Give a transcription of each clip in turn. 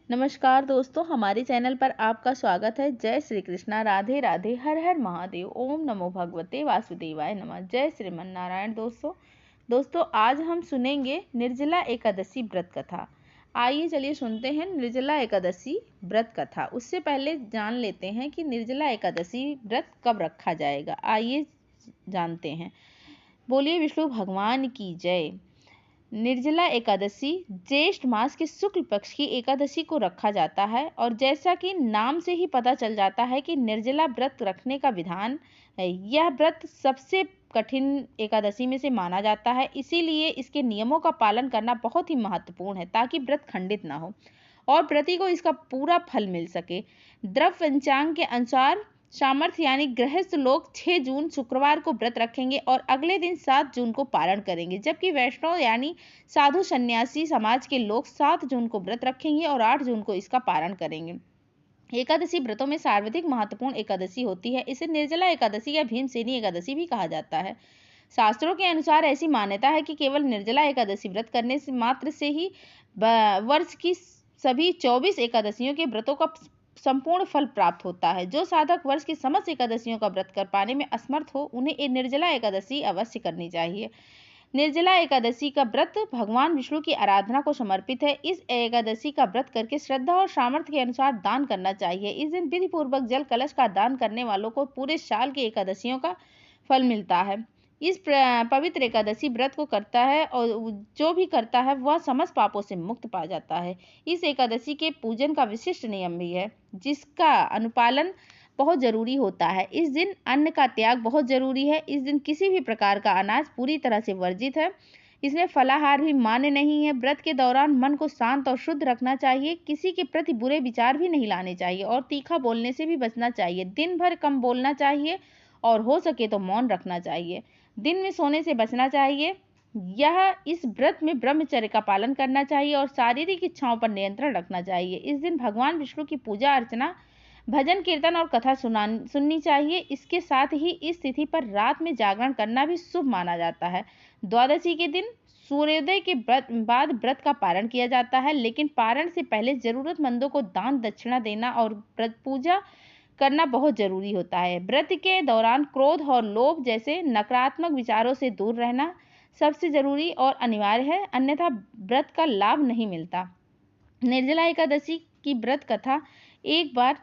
नमस्कार दोस्तों, हमारे चैनल पर आपका स्वागत है। जय श्री कृष्णा, राधे राधे, हर हर महादेव, ओम नमो भगवते वासुदेवाय नमः। जय श्रीमन नारायण। दोस्तों आज हम सुनेंगे निर्जला एकादशी व्रत कथा। आइए चलिए सुनते हैं निर्जला एकादशी व्रत कथा। उससे पहले जान लेते हैं कि निर्जला एकादशी व्रत कब रखा जाएगा। आइए जानते हैं। बोलिए विष्णु भगवान की जय। निर्जला एकादशी ज्येष्ठ मास के शुक्ल पक्ष की एकादशी को रखा जाता है और जैसा कि नाम से ही पता चल जाता है कि निर्जला व्रत रखने का विधान है। यह व्रत सबसे कठिन एकादशी में से माना जाता है, इसीलिए इसके नियमों का पालन करना बहुत ही महत्वपूर्ण है ताकि व्रत खंडित ना हो और व्रती को इसका पूरा फल मिल सके। द्रव पंचांग के अनुसार सामर्थ्य यानी गृहस्थ लोग 6 जून शुक्रवार को व्रत रखेंगे और अगले दिन 7 जून को पारण करेंगे, जबकि वैष्णव यानी साधु सन्यासी समाज के लोग 7 जून को व्रत रखेंगे और 8 जून को इसका पारण करेंगे। एकादशी व्रतों में सर्वाधिक महत्वपूर्ण एकादशी होती है। इसे निर्जला एकादशी या भीमसेनी एकादशी भी कहा जाता है। शास्त्रों के अनुसार ऐसी मान्यता है कि केवल निर्जला एकादशी व्रत करने से मात्र से ही वर्ष की सभी 24 एकादशियों के व्रतों का संपूर्ण फल प्राप्त होता है। जो साधक वर्ष की समस्त एकादशियों का व्रत कर पाने में असमर्थ हो, उन्हें निर्जला एकादशी अवश्य करनी चाहिए। निर्जला एकादशी का व्रत भगवान विष्णु की आराधना को समर्पित है। इस एकादशी का व्रत करके श्रद्धा और सामर्थ्य के अनुसार दान करना चाहिए। इस दिन विधि पूर्वक जल कलश का दान करने वालों को पूरे साल की एकादशियों का फल मिलता है। इस पवित्र एकादशी व्रत को करता है और जो भी करता है वह समस्त पापों से मुक्त पा जाता है। इस एकादशी के पूजन का विशिष्ट नियम भी है, जिसका अनुपालन बहुत जरूरी होता है। इस दिन अन्न का त्याग बहुत जरूरी है। इस दिन किसी भी प्रकार का अनाज पूरी तरह से वर्जित है। इसमें फलाहार भी मान्य नहीं है। व्रत के दौरान मन को शांत और शुद्ध रखना चाहिए। किसी के प्रति बुरे विचार भी नहीं लाने चाहिए और तीखा बोलने से भी बचना चाहिए। दिन भर कम बोलना चाहिए और हो सके तो मौन रखना चाहिए। दिन में सोने से बचना चाहिए। इस व्रत में ब्रह्मचर्य का पालन करना चाहिए और शारीरिक इच्छाओं पर नियंत्रण रखना चाहिए। इस दिन भगवान विष्णु की पूजा अर्चना, भजन कीर्तन और कथा सुननी चाहिए। इसके साथ ही इस तिथि पर रात में जागरण करना भी शुभ माना जाता है। द्वादशी के दिन सूर्योदय के बाद व्रत का पारण किया जाता है, लेकिन पारण से पहले जरूरतमंदों को दान दक्षिणा देना और व्रत पूजा करना बहुत जरूरी होता है। व्रत के दौरान क्रोध और लोभ जैसे नकारात्मक विचारों से दूर रहना सबसे जरूरी और अनिवार्य है, अन्यथा व्रत का लाभ नहीं मिलता। निर्जला एकादशी की व्रत कथा एक बार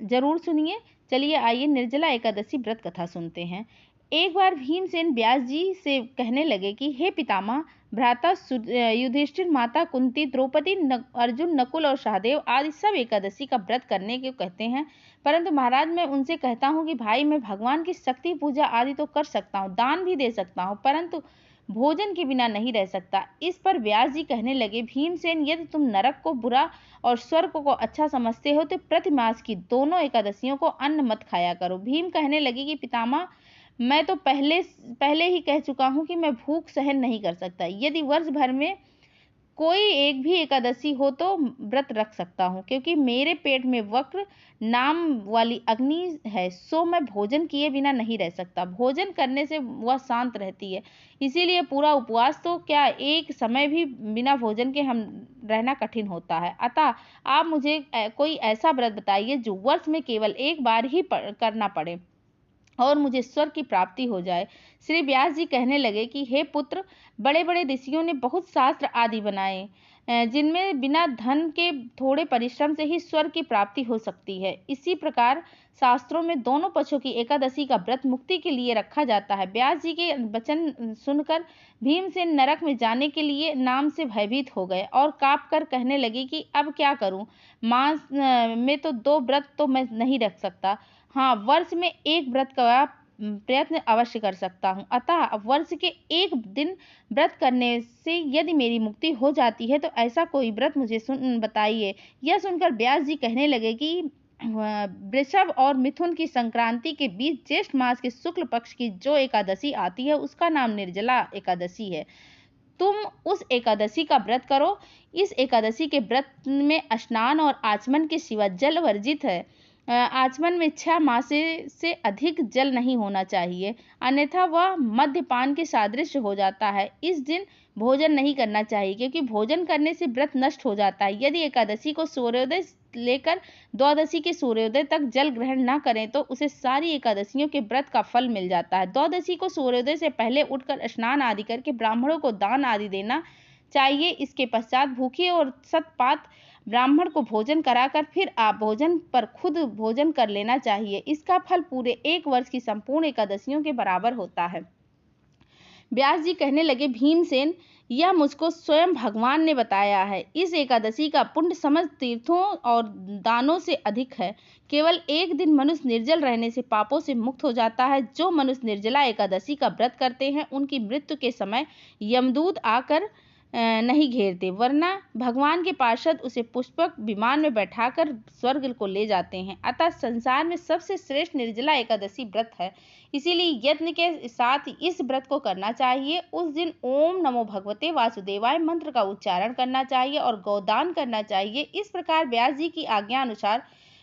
जरूर सुनिए। चलिए आइए निर्जला एकादशी व्रत कथा सुनते हैं। एक बार भीमसेन व्यास जी से कहने लगे कि हे पितामह, भ्राता युधिष्ठिर, माता कुंती, द्रौपदी, अर्जुन, नकुल और सहदेव आदि सब एकादशी का व्रत करने को कहते हैं, परंतु महाराज मैं उनसे कहता हूँ कि भाई मैं भगवान की शक्ति पूजा आदि तो कर सकता हूँ, दान भी दे सकता हूँ, परंतु भोजन के बिना नहीं रह सकता। इस पर व्यास जी कहने लगे, भीमसेन, यदि तुम नरक को बुरा और स्वर्ग को अच्छा समझते हो तो प्रति मास की दोनों एकादशियों को अन्न मत खाया करो। भीम कहने लगे कि पितामह, मैं तो पहले ही कह चुका हूं कि मैं भूख सहन नहीं कर सकता। यदि वर्ष भर में कोई एक भी एकादशी हो तो व्रत रख सकता हूँ, क्योंकि मेरे पेट में वक्र नाम वाली अग्नि है, सो मैं भोजन किए बिना नहीं रह सकता। भोजन करने से वह शांत रहती है, इसीलिए पूरा उपवास तो क्या, एक समय भी बिना भोजन के हम रहना कठिन होता है। अतः आप मुझे कोई ऐसा व्रत बताइए जो वर्ष में केवल एक बार ही करना पड़े और मुझे स्वर्ग की प्राप्ति हो जाए। श्री व्यास जी कहने लगे कि हे पुत्र, बड़े बड़े ऋषियों ने बहुत शास्त्र आदि बनाए, जिनमें बिना धन के थोड़े परिश्रम से ही स्वर्ग की प्राप्ति हो सकती है। इसी प्रकार शास्त्रों में दोनों पक्षों की एकादशी का व्रत मुक्ति के लिए रखा जाता है। व्यास जी के वचन सुनकर भीमसेन नरक में जाने के लिए नाम से भयभीत हो गए और कांप कर कहने लगे कि अब क्या करूं, मास में तो 2 व्रत तो मैं नहीं रख सकता। हाँ, वर्ष में एक व्रत का प्रयत्न अवश्य कर सकता हूँ। अतः वर्ष के एक दिन व्रत करने से यदि मेरी मुक्ति हो जाती है तो ऐसा कोई व्रत मुझे बताइए। यह सुनकर व्यास जी कहने लगे कि वृषभ और मिथुन की संक्रांति के बीच ज्येष्ठ मास के शुक्ल पक्ष की जो एकादशी आती है उसका नाम निर्जला एकादशी है। तुम उस एकादशी का व्रत करो। इस एकादशी के व्रत में स्नान और आचमन के सिवा जल वर्जित है। आचमन में 6 मास से अधिक जल नहीं होना चाहिए, अन्यथा वह मद्यपान के सादृश्य हो जाता है। इस दिन भोजन नहीं करना चाहिए, क्योंकि भोजन करने से व्रत नष्ट हो जाता है। यदि एकादशी को सूर्योदय लेकर द्वादशी के सूर्योदय तक जल ग्रहण न करें तो उसे सारी एकादशियों के व्रत का फल मिल जाता है। द्वादशी को सूर्योदय से पहले उठकर स्नान आदि करके ब्राह्मणों को दान आदि देना चाहिए। इसके पश्चात भूखे और सतपात ब्राह्मण को भोजन कराकर फिर आप भोजन पर खुद भोजन कर लेना चाहिए। इसका फल पूरे 1 वर्ष की संपूर्ण एकादशियों के बराबर होता है। व्यास जी कहने लगे, भीमसेन, यह मुझको स्वयं भगवान ने बताया है। इस एकादशी का पुण्य समस्त तीर्थों और दानों से अधिक है। केवल एक दिन मनुष्य निर्जल रहने से पापों से मुक्त हो जाता है। जो मनुष्य निर्जला एकादशी का व्रत करते हैं उनकी मृत्यु के समय यमदूत आकर नहीं घेरते, वरना भगवान के पार्षद उसे पुष्पक विमान में बैठाकर स्वर्ग को ले जाते हैं। अतः संसार में सबसे श्रेष्ठ निर्जला एकादशी व्रत है, इसीलिए यत्न के साथ इस व्रत को करना चाहिए। उस दिन ओम नमो भगवते वासुदेवाय मंत्र का उच्चारण करना चाहिए और गौदान करना चाहिए। इस प्रकार व्यास जी की आज्ञा अनुसार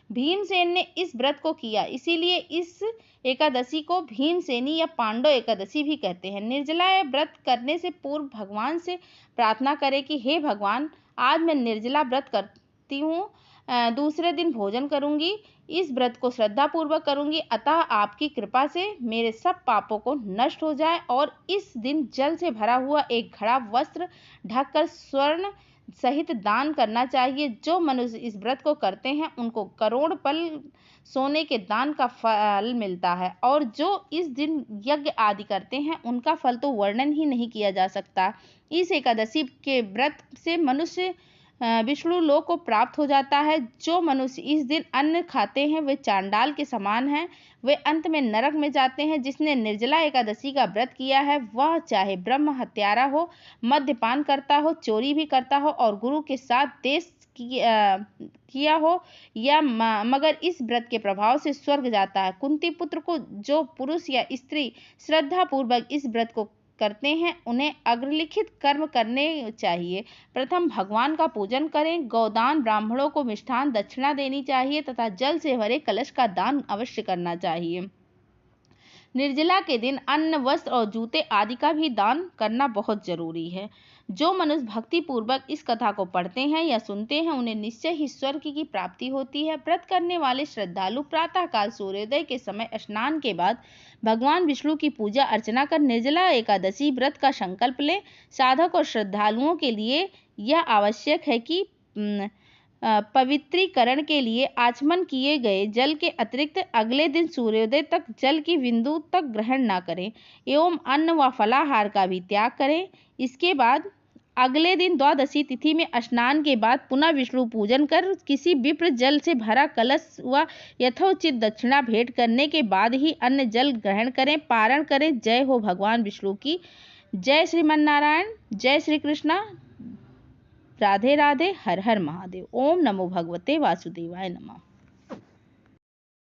भीमसेन ने इस व्रत को किया, इसीलिए इस एकादशी को भीमसेनी या पांडव एकादशी भी कहते हैं। निर्जला व्रत करने से पूर्व भगवान से प्रार्थना करें कि हे भगवान, आज मैं निर्जला व्रत करती हूँ, दूसरे दिन भोजन करूंगी, इस व्रत को श्रद्धा पूर्वक करूंगी, अतः आपकी कृपा से मेरे सब पापों को नष्ट हो जाए। और इस दिन जल से भरा हुआ एक घड़ा वस्त्र ढककर स्वर्ण सहित दान करना चाहिए। जो मनुष्य इस व्रत को करते हैं उनको करोड़ पल सोने के दान का फल मिलता है, और जो इस दिन यज्ञ आदि करते हैं उनका फल तो वर्णन ही नहीं किया जा सकता। इस एकादशी के व्रत से मनुष्य विष्णु लोक को प्राप्त हो जाता है। जो मनुष्य इस दिन अन्न खाते हैं वे चांडाल के समान हैं, वे अंत में नरक में जाते हैं। जिसने निर्जला एकादशी का व्रत किया है वह चाहे ब्रह्म हत्यारा हो, मद्यपान करता हो, चोरी भी करता हो और गुरु के साथ देश किया हो, या मगर इस व्रत के प्रभाव से स्वर्ग जाता है। कुंती पुत्र को जो पुरुष या स्त्री श्रद्धा पूर्वक इस व्रत को करते हैं उन्हें अग्रलिखित कर्म करने चाहिए। प्रथम भगवान का पूजन करें, गौदान, ब्राह्मणों को मिष्ठान दक्षिणा देनी चाहिए तथा जल से भरे कलश का दान अवश्य करना चाहिए। निर्जला के दिन अन्न, वस्त्र और जूते आदि का भी दान करना बहुत जरूरी है। जो मनुष्य भक्ति पूर्वक इस कथा को पढ़ते हैं या सुनते हैं उन्हें निश्चय ही स्वर्ग की प्राप्ति होती है। व्रत करने वाले श्रद्धालु प्रातः काल सूर्योदय के समय स्नान के बाद भगवान विष्णु की पूजा अर्चना कर निर्जला एकादशी व्रत का संकल्प लें। साधक और श्रद्धालुओं के लिए यह आवश्यक है कि पवित्रीकरण के लिए आचमन किए गए जल के अतिरिक्त अगले दिन सूर्योदय तक जल की बिंदु तक ग्रहण न करें एवं अन्न व फलाहार का भी त्याग करें। इसके बाद अगले दिन द्वादशी तिथि में स्नान के बाद पुनः विष्णु पूजन कर किसी विप्र जल से भरा कलश व यथोचित दक्षिणा भेंट करने के बाद ही अन्न जल ग्रहण करें, पारण करें। जय हो भगवान विष्णु की। जय श्रीमन्नारायण। जय श्री कृष्णा। राधे राधे। हर हर महादेव। ओम नमो भगवते वासुदेवाय नमः।